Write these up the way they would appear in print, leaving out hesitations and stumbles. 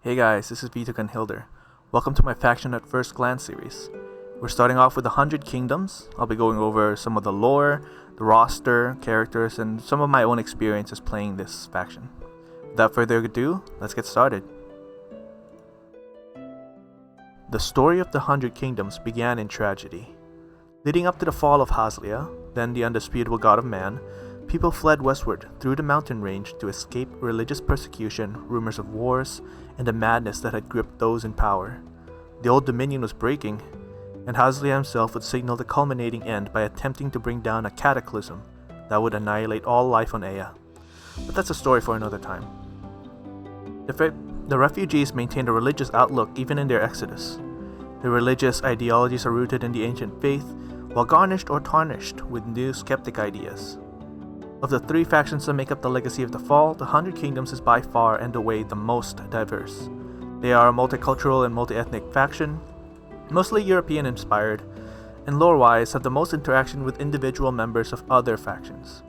Hey guys, this is Vitogun Hilder. Welcome to my Faction at First Glance series. We're starting off with 100 Kingdoms. I'll be going over some of the lore, the roster, characters, and some of my own experiences playing this faction. Without further ado, let's get started. The story of the 100 Kingdoms began in tragedy. Leading up to the fall of Haslia, then the undisputable god of man, people fled westward through the mountain range to escape religious persecution, rumors of wars, and the madness that had gripped those in power. The Old Dominion was breaking, and Haslia himself would signal the culminating end by attempting to bring down a cataclysm that would annihilate all life on Ea. But that's a story for another time. The refugees maintained a religious outlook even in their exodus. Their religious ideologies are rooted in the ancient faith, while garnished or tarnished with new skeptic ideas. Of the three factions that make up the legacy of the fall, the 100 Kingdoms is by far and away the most diverse. They are a multicultural and multi-ethnic faction, mostly European-inspired, and lore-wise have the most interaction with individual members of other factions.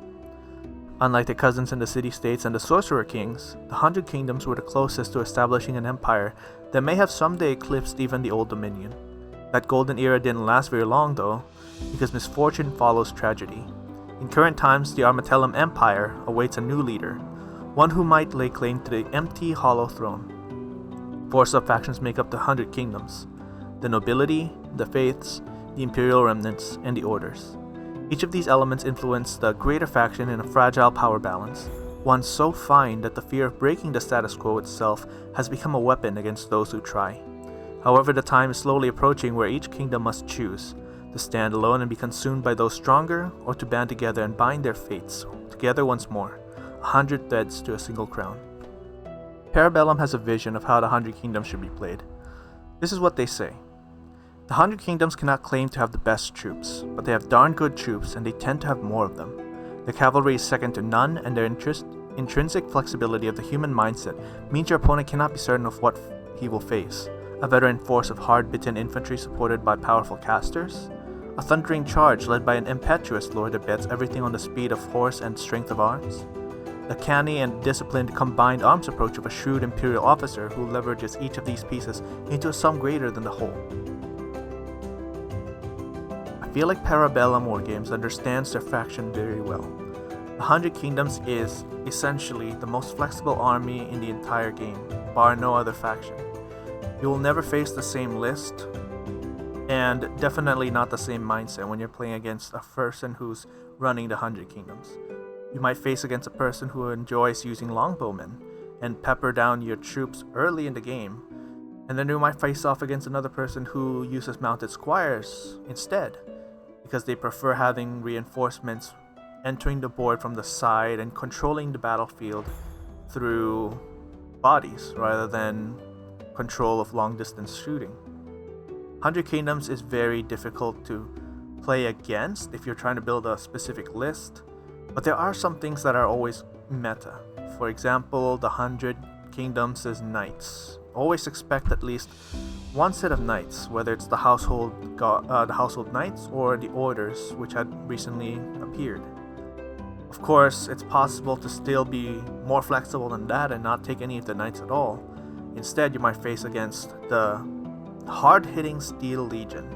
Unlike the cousins in the city-states and the Sorcerer Kings, the 100 Kingdoms were the closest to establishing an empire that may have someday eclipsed even the Old Dominion. That golden era didn't last very long though, because misfortune follows tragedy. In current times, the Armatellum Empire awaits a new leader, one who might lay claim to the empty, hollow throne. Four sub-factions make up the 100 Kingdoms: the nobility, the faiths, the imperial remnants, and the orders. Each of these elements influence the greater faction in a fragile power balance, one so fine that the fear of breaking the status quo itself has become a weapon against those who try. However, the time is slowly approaching where each kingdom must choose: to stand alone and be consumed by those stronger, or to band together and bind their fates together once more, 100 threads to a single crown. Parabellum has a vision of how the 100 Kingdoms should be played. This is what they say: the 100 Kingdoms cannot claim to have the best troops, but they have darn good troops and they tend to have more of them. The cavalry is second to none, and their intrinsic flexibility of the human mindset means your opponent cannot be certain of what he will face. A veteran force of hard-bitten infantry supported by powerful casters, a thundering charge led by an impetuous lord that bets everything on the speed of horse and strength of arms, the canny and disciplined combined arms approach of a shrewd Imperial Officer who leverages each of these pieces into a sum greater than the whole. I feel like Parabellum Wargames understands their faction very well. The 100 Kingdoms is essentially the most flexible army in the entire game, bar no other faction. You will never face the same list, and definitely not the same mindset when you're playing against a person who's running the 100 Kingdoms. You might face against a person who enjoys using Longbowmen and pepper down your troops early in the game, and then you might face off against another person who uses mounted Squires instead, because they prefer having reinforcements entering the board from the side and controlling the battlefield through bodies rather than control of long-distance shooting. 100 Kingdoms is very difficult to play against if you're trying to build a specific list, but there are some things that are always meta. For example, the 100 Kingdoms is knights. Always expect at least one set of knights, whether it's the household knights or the orders, which had recently appeared. Of course, it's possible to still be more flexible than that and not take any of the knights at all. Instead, you might face against the hard-hitting Steel Legion.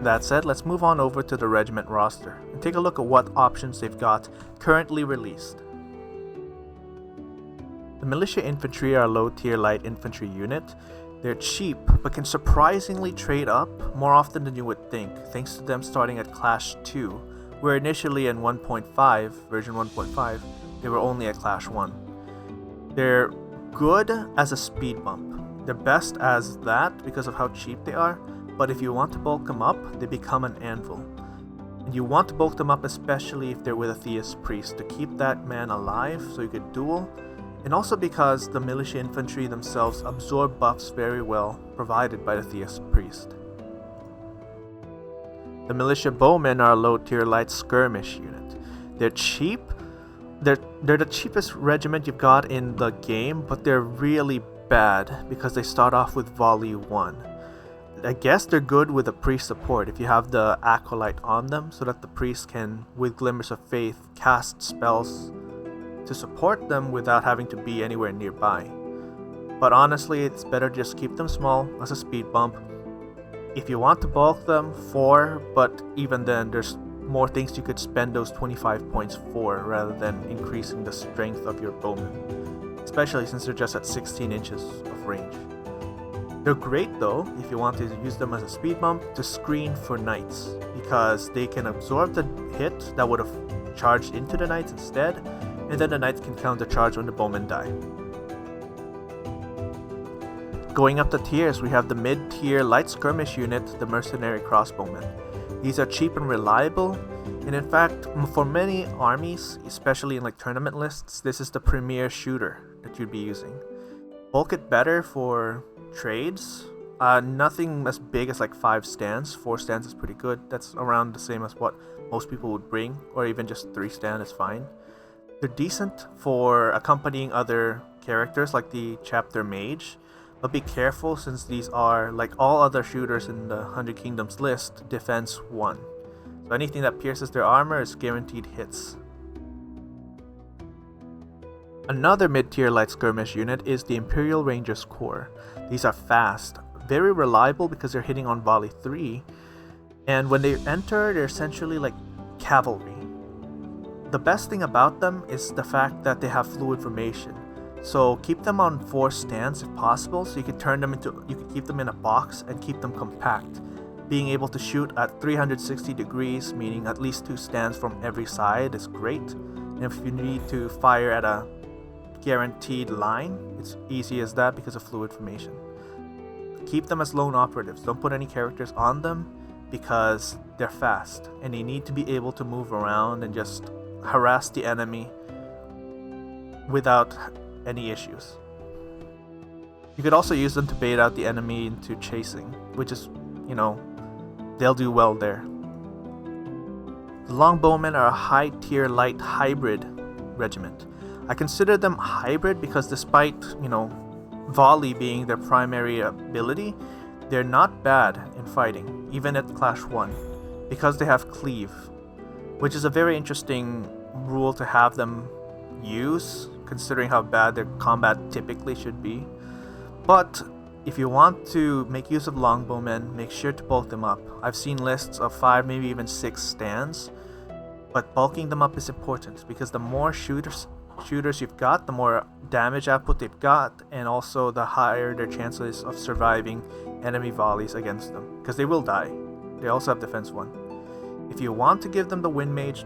That said, let's move on over to the regiment roster and take a look at what options they've got currently released. The Militia Infantry are a low-tier light infantry unit. They're cheap, but can surprisingly trade up more often than you would think, thanks to them starting at Clash 2, where initially in version 1.5, they were only at Clash 1. They're good as a speed bump. They're best as that because of how cheap they are, but if you want to bulk them up, they become an anvil. And you want to bulk them up especially if they're with a Theist Priest to keep that man alive so you could duel, and also because the Militia Infantry themselves absorb buffs very well provided by the Theist Priest. The Militia Bowmen are a low-tier light skirmish unit. They're cheap. They're the cheapest regiment you've got in the game, but they're really bad because they start off with Volley 1. I guess they're good with a priest support if you have the Acolyte on them, so that the priest can, with glimmers of faith, cast spells to support them without having to be anywhere nearby. but honestly it's better to just keep them small as a speed bump. If you want to bulk them, 4, but even then there's more things you could spend those 25 points for rather than increasing the strength of your bowmen, especially since they're just at 16 inches of range. They're great though if you want to use them as a speed bump to screen for knights, because they can absorb the hit that would have charged into the knights instead, and then the knights can counter charge when the bowmen die. Going up the tiers, we have the mid-tier light skirmish unit, the Mercenary Crossbowmen. These are cheap and reliable, and in fact, for many armies, especially in like tournament lists, this is the premier shooter that you'd be using. Bulk it better for trades. Nothing as big as like 5 stands. 4 stands is pretty good. That's around the same as what most people would bring, or even just 3 stand is fine. They're decent for accompanying other characters like the chapter Mage, but be careful since these are, like all other shooters in the 100 Kingdoms list, defense 1. So anything that pierces their armor is guaranteed hits. Another mid-tier light skirmish unit is the Imperial Rangers Corps. These are fast, very reliable because they're hitting on volley 3, and when they enter, they're essentially like cavalry. The best thing about them is the fact that they have fluid formation. So keep them on 4 stands if possible, so you could keep them in a box and keep them compact. Being able to shoot at 360 degrees, meaning at least 2 stands from every side, is great. And if you need to fire at a guaranteed line, it's easy as that because of fluid formation. Keep them as lone operatives. Don't put any characters on them because they're fast and they need to be able to move around and just harass the enemy without any issues. You could also use them to bait out the enemy into chasing, which is, they'll do well there. The Longbowmen are a high tier light hybrid regiment. I consider them hybrid because despite, volley being their primary ability, they're not bad in fighting, even at Clash 1, because they have cleave, which is a very interesting rule to have them use, considering how bad their combat typically should be. But if you want to make use of Longbowmen, make sure to bulk them up. I've seen lists of 5, maybe even 6 stands, but bulking them up is important because the more shooters you've got, the more damage output they've got, and also the higher their chances of surviving enemy volleys against them, because they will die. They also have defense 1. If you want to give them the Wind Mage,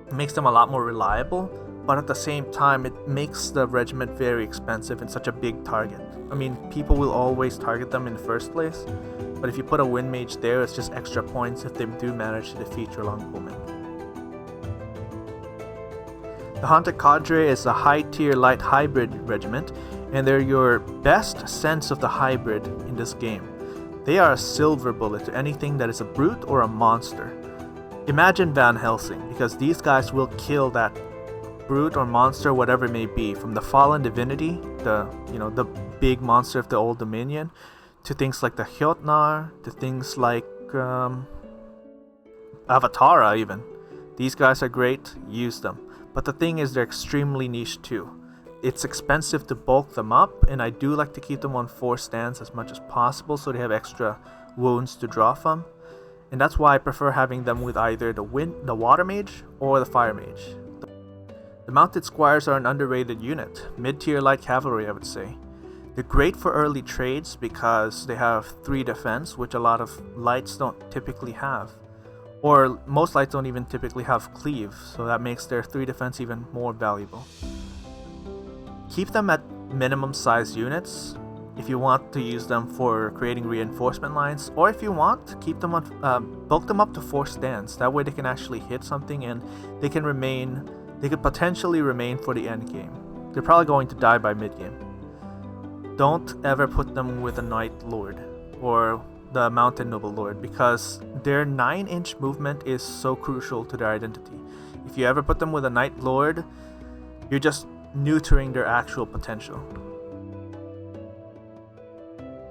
it makes them a lot more reliable, but at the same time it makes the regiment very expensive and such a big target. I mean, people will always target them in the first place, but if you put a Wind Mage there, it's just extra points if they do manage to defeat your Longbowmen. The Haunted Cadre is a high-tier light hybrid regiment, and they're your best sense of the hybrid in this game. They are a silver bullet to anything that is a brute or a monster. Imagine Van Helsing, because these guys will kill that brute or monster, whatever it may be, from the fallen divinity, the big monster of the Old Dominion, to things like the Hjotnar, to things like Avatara even. These guys are great, use them. But the thing is, they're extremely niche too. It's expensive to bulk them up, and I do like to keep them on 4 stands as much as possible so they have extra wounds to draw from. And that's why I prefer having them with either the Water Mage or the Fire Mage. The Mounted Squires are an underrated unit, mid-tier light cavalry I would say. They're great for early trades because they have 3 defense, which a lot of lights don't typically have. Or most lights don't even typically have cleave, so that makes their 3 defense even more valuable. Keep them at minimum size units if you want to use them for creating reinforcement lines, or if you want, keep them on, bulk them up to 4 stands. That way they can actually hit something and they could potentially remain for the end game. They're probably going to die by mid game. Don't ever put them with a Knight Lord or the Mountain Noble Lord, because their 9-inch movement is so crucial to their identity. If you ever put them with a Knight Lord, you're just neutering their actual potential.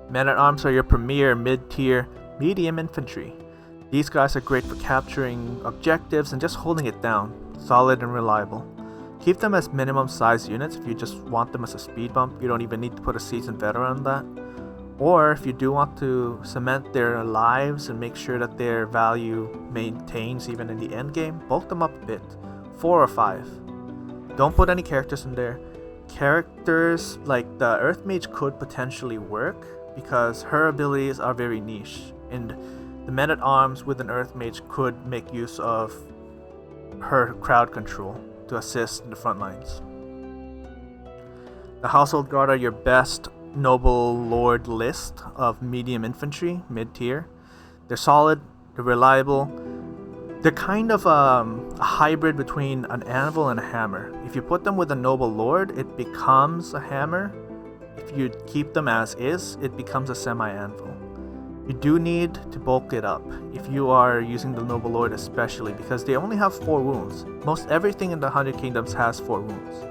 Men-at-Arms are your premier mid-tier medium infantry. These guys are great for capturing objectives and just holding it down, solid and reliable. Keep them as minimum size units if you just want them as a speed bump. You don't even need to put a seasoned veteran on that. Or if you do want to cement their lives and make sure that their value maintains even in the end game, bulk them up a bit. 4 or 5. Don't put any characters in there. Characters like the Earth Mage could potentially work because her abilities are very niche, and the men-at-arms with an Earth Mage could make use of her crowd control to assist in the front lines. The Household Guard are your best Noble Lord list of medium infantry, mid-tier. They're solid, they're reliable. They're kind of a hybrid between an anvil and a hammer. If you put them with a Noble Lord, it becomes a hammer. If you keep them as is, it becomes a semi-anvil. You do need to bulk it up if you are using the Noble Lord especially, because they only have 4 wounds. Most everything in the 100 Kingdoms has 4 wounds.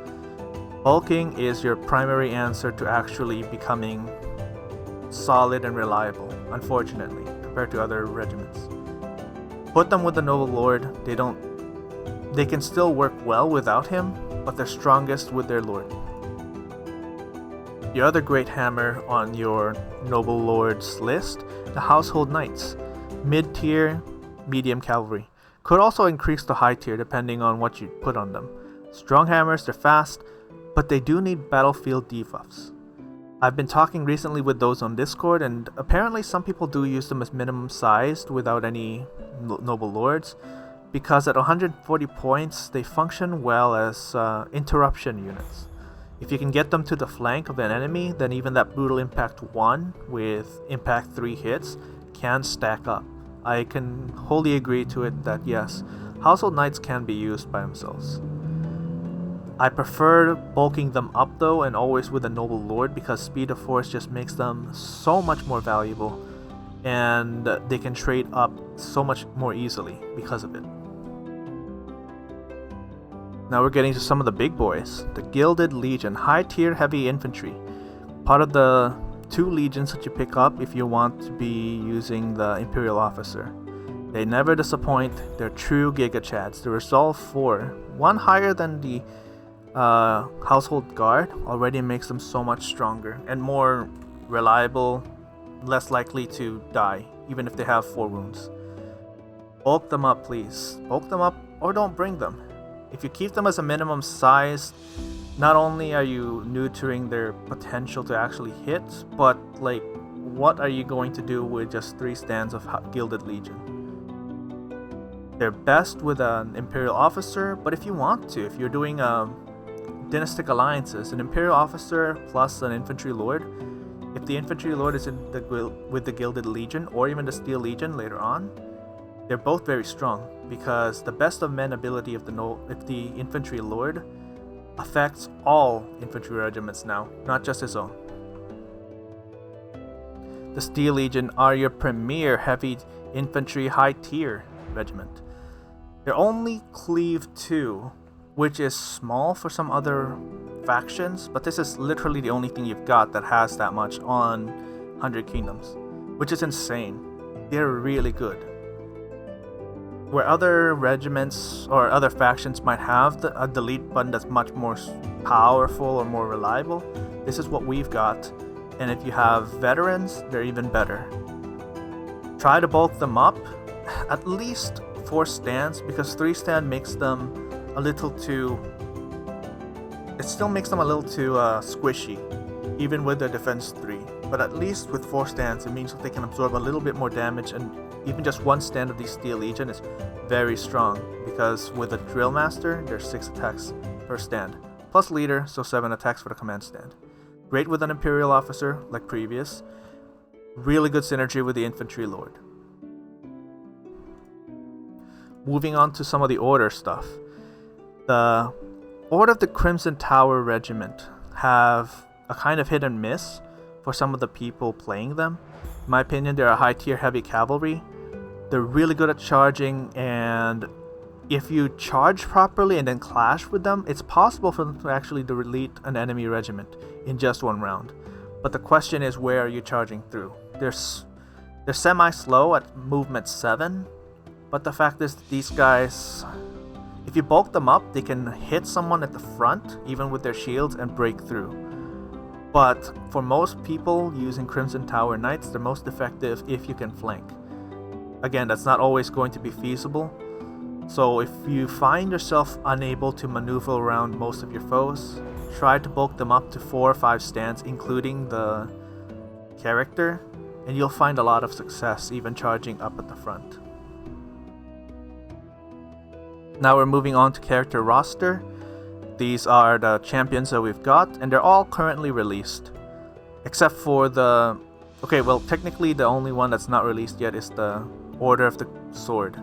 Bulking is your primary answer to actually becoming solid and reliable, unfortunately, compared to other regiments. Put them with the Noble Lord. They can still work well without him, but they're strongest with their Lord. The other great hammer on your Noble Lords list, the Household Knights, mid-tier, medium cavalry. Could also increase to high tier depending on what you put on them. Strong hammers, they're fast, but they do need battlefield debuffs. I've been talking recently with those on Discord, and apparently some people do use them as minimum sized without any Noble Lords, because at 140 points they function well as interruption units. If you can get them to the flank of an enemy, then even that brutal impact 1 with impact 3 hits can stack up. I can wholly agree to it that yes, Household Knights can be used by themselves. I prefer bulking them up though, and always with a Noble Lord, because Speed of Force just makes them so much more valuable, and they can trade up so much more easily because of it. Now we're getting to some of the big boys. The Gilded Legion, high tier heavy infantry. Part of the 2 legions that you pick up if you want to be using the Imperial Officer. They never disappoint, they're true Giga Chads. The Resolve 4, one higher than the Household Guard, already makes them so much stronger and more reliable, less likely to die, even if they have 4 wounds. Bulk them up, please. Bulk them up or don't bring them. If you keep them as a minimum size, not only are you neutering their potential to actually hit, but like, what are you going to do with just 3 stands of Gilded Legion? They're best with an Imperial Officer, but if you want to, if you're doing dynastic alliances, an Imperial Officer plus an Infantry Lord, if the Infantry Lord is in with the Gilded Legion or even the Steel Legion later on, they're both very strong, because the best of men ability of the Infantry Lord affects all infantry regiments now, not just his own. The Steel Legion are your premier heavy infantry high tier regiment. They're only Cleave 2, which is small for some other factions, but this is literally the only thing you've got that has that much on 100 Kingdoms, which is insane. They're really good. Where other regiments or other factions might have a delete button that's much more powerful or more reliable, this is what we've got, and if you have veterans, they're even better. Try to bulk them up, at least 4 stands, because 3 stand makes them a little too... It still makes them a little too squishy, even with their defense 3. But at least with 4 stands, it means that they can absorb a little bit more damage, and even just 1 stand of the Steel Legion is very strong, because with a Drill Master, there's 6 attacks per stand, plus leader, so 7 attacks for the command stand. Great with an Imperial Officer, like previous. Really good synergy with the Infantry Lord. Moving on to some of the Order stuff. The Order of the Crimson Tower Regiment have a kind of hit and miss for some of the people playing them. In my opinion, they're a high tier heavy cavalry. They're really good at charging, and if you charge properly and then clash with them, it's possible for them to actually delete an enemy regiment in just 1 round. But the question is, where are you charging through? They're semi-slow at movement 7, but the fact is these guys, If you bulk them up, they can hit someone at the front, even with their shields, and break through. But for most people using Crimson Tower Knights, they're most effective if you can flank. Again, that's not always going to be feasible. So if you find yourself unable to maneuver around most of your foes, try to bulk them up to 4 or 5 stands, including the character, and you'll find a lot of success even charging up at the front. Now we're moving on to character roster. These are the champions that we've got, and they're all currently released. Except for the... Okay, well, technically the only one that's not released yet is the Order of the Sword.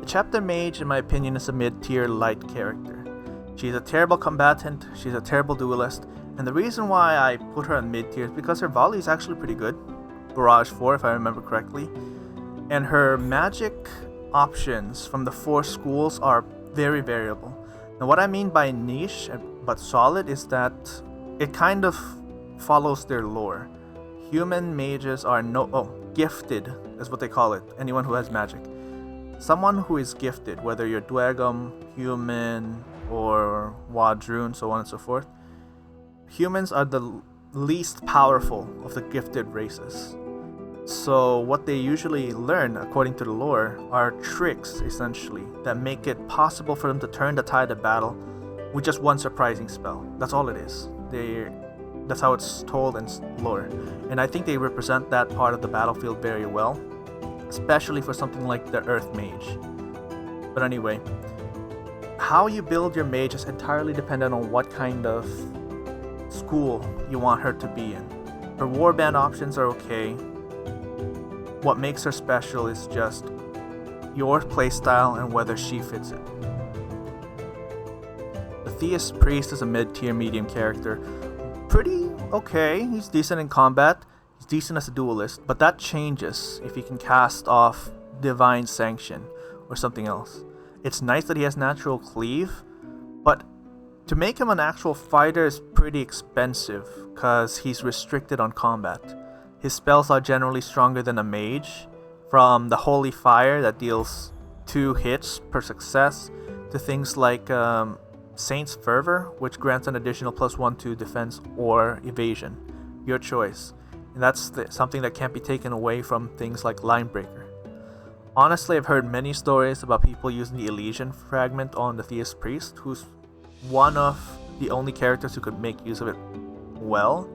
The Chapter Mage, in my opinion, is a mid-tier light character. She's a terrible combatant, she's a terrible duelist, and the reason why I put her on mid-tier is because her volley is actually pretty good. Barrage 4, if I remember correctly. And her magic options from the 4 schools are very variable. Now what I mean by niche but solid is that it kind of follows their lore. Human mages are gifted is what they call it, anyone who has magic. Someone who is gifted, whether you're Dwagom, human, or Wadrun, so on and so forth. Humans are the least powerful of the gifted races. So what they usually learn, according to the lore, are tricks, essentially, that make it possible for them to turn the tide of battle with just one surprising spell. That's all it is. That's how it's told in lore. And I think they represent that part of the battlefield very well, especially for something like the Earth Mage. But anyway, how you build your mage is entirely dependent on what kind of school you want her to be in. Her warband options are okay. What makes her special is just your playstyle and whether she fits it. The Theist Priest is a mid-tier medium character. Pretty okay, he's decent in combat, he's decent as a duelist, but that changes if he can cast off Divine Sanction or something else. It's nice that he has natural cleave, but to make him an actual fighter is pretty expensive because he's restricted on combat. His spells are generally stronger than a mage, from the Holy Fire that deals 2 hits per success, to things like Saint's Fervor, which grants an additional +1 to defense or evasion. Your choice. And that's something that can't be taken away from things like Linebreaker. Honestly, I've heard many stories about people using the Elysian Fragment on the Theist Priest, who's one of the only characters who could make use of it well.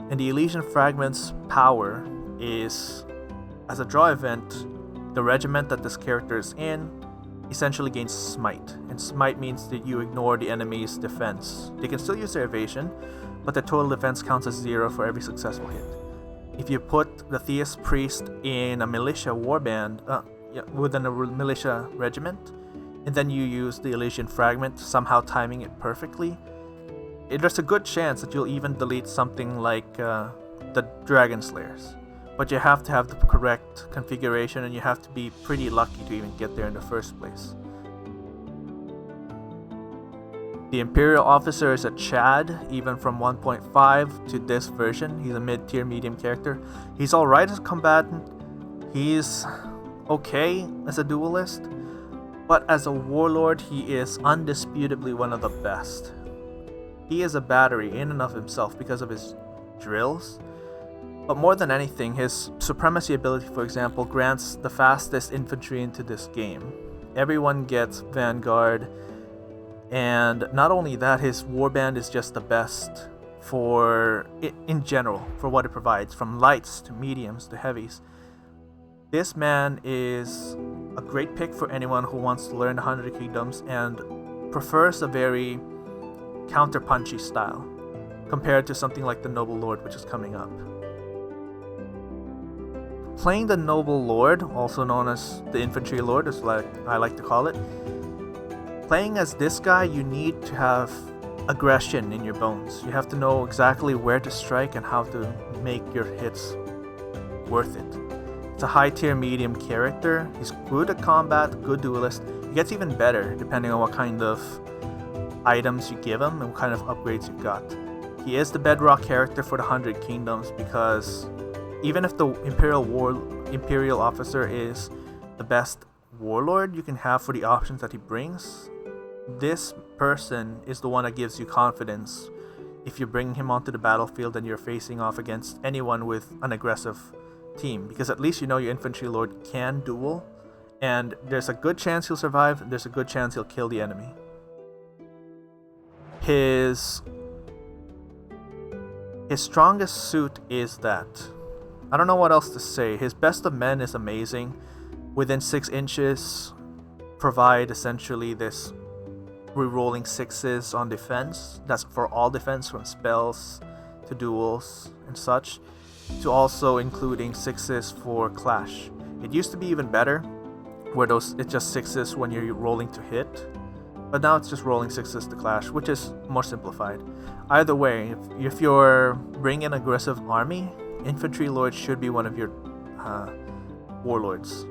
And the Elysian Fragment's power is, as a draw event, the regiment that this character is in essentially gains Smite. And Smite means that you ignore the enemy's defense. They can still use their evasion, but the total defense counts as 0 for every successful hit. If you put the Theist Priest in a militia warband, within a militia regiment, and then you use the Elysian Fragment, somehow timing it perfectly, there's a good chance that you'll even delete something like the Dragon Slayers. But you have to have the correct configuration, and you have to be pretty lucky to even get there in the first place. The Imperial Officer is a Chad, even from 1.5 to this version. He's a mid-tier medium character. He's alright as a combatant. He's okay as a duelist. But as a warlord, he is undisputably one of the best. He is a battery in and of himself because of his drills. But more than anything, his supremacy ability, for example, grants the fastest infantry into this game. Everyone gets Vanguard, and not only that, his warband is just the best in general for what it provides, from lights to mediums to heavies. This man is a great pick for anyone who wants to learn 100 Kingdoms and prefers a very counter-punchy style compared to something like the Noble Lord, which is coming up. Playing the Noble Lord, also known as the Infantry Lord, is like I like to call it. Playing as this guy, you need to have aggression in your bones. You have to know exactly where to strike and how to make your hits worth it. It's a high-tier medium character. He's good at combat, good duelist. He gets even better depending on what kind of items you give him and what kind of upgrades you got. He is the bedrock character for the 100 Kingdoms because even if the Imperial Officer is the best warlord you can have for the options that he brings, this person is the one that gives you confidence if you bring him onto the battlefield and you're facing off against anyone with an aggressive team, because at least you know your Infantry Lord can duel, and there's a good chance he'll survive, there's a good chance he'll kill the enemy. His strongest suit is that. I don't know what else to say. His best of men is amazing. Within 6 inches, provide essentially this rerolling 6s on defense. That's for all defense, from spells to duels and such, to also including 6s for clash. It used to be even better, where it's just 6s when you're rolling to hit, but now it's just rolling 6s to clash, which is more simplified. Either way, if you're bringing an aggressive army, Infantry Lord should be one of your warlords.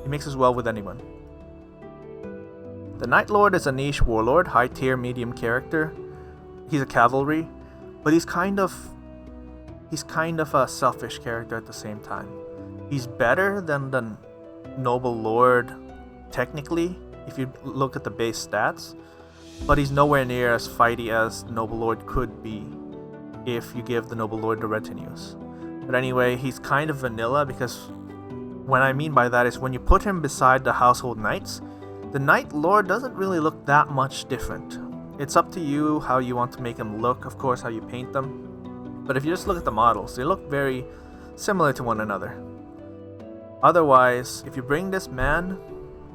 He mixes well with anyone. The Knight Lord is a niche warlord, high tier, medium character. He's a cavalry, but he's kind of a selfish character at the same time. He's better than the Noble Lord technically, if you look at the base stats, but he's nowhere near as fighty as the Noble Lord could be if you give the Noble Lord the retinues. But anyway, he's kind of vanilla, because what I mean by that is when you put him beside the Household Knights, the Knight Lord doesn't really look that much different. It's up to you how you want to make him look, of course, how you paint them. But if you just look at the models, they look very similar to one another. Otherwise, if you bring this man,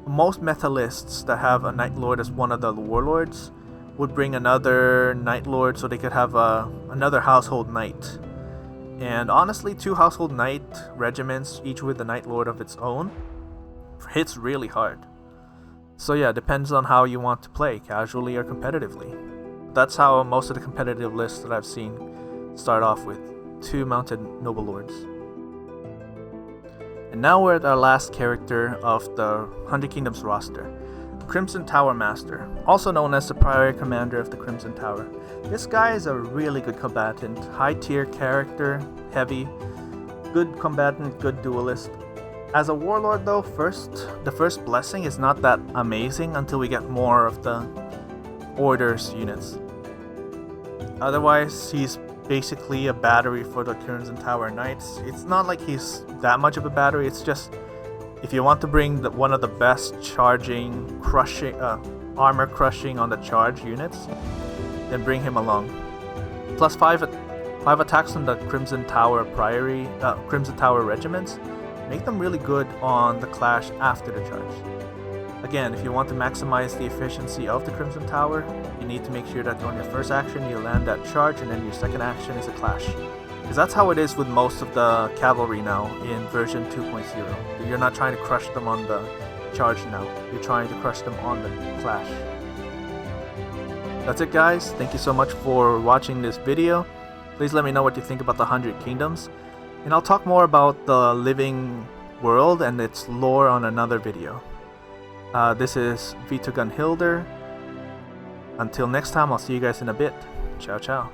most meta lists that have a Knight Lord as one of the warlords would bring another Knight Lord so they could have another Household Knight. And honestly, 2 Household Knight regiments, each with a Knight Lord of its own, hits really hard. So yeah, depends on how you want to play, casually or competitively. That's how most of the competitive lists that I've seen start off with 2 mounted Noble Lords. And now we're at our last character of the 100 Kingdoms roster, Crimson Tower Master, also known as the Prior Commander of the Crimson Tower. This guy is a really good combatant, high tier character, heavy, good combatant, good duelist. As a warlord though, the first blessing is not that amazing until we get more of the orders units. Otherwise, he's basically a battery for the Crimson Tower Knights. It's not like he's that much of a battery, it's just if you want to bring one of the best charging, crushing, armor crushing on the charge units, then bring him along. Plus 5 attacks on the Crimson Tower Crimson Tower regiments make them really good on the clash after the charge. Again, if you want to maximize the efficiency of the Crimson Tower, you need to make sure that on your first action you land that charge, and then your second action is a clash. Because that's how it is with most of the cavalry now in version 2.0. You're not trying to crush them on the charge now, you're trying to crush them on the clash. That's it guys, thank you so much for watching this video. Please let me know what you think about the 100 Kingdoms. And I'll talk more about the living world and its lore on another video. This is V2 Gunhilder. Until next time, I'll see you guys in a bit. Ciao ciao.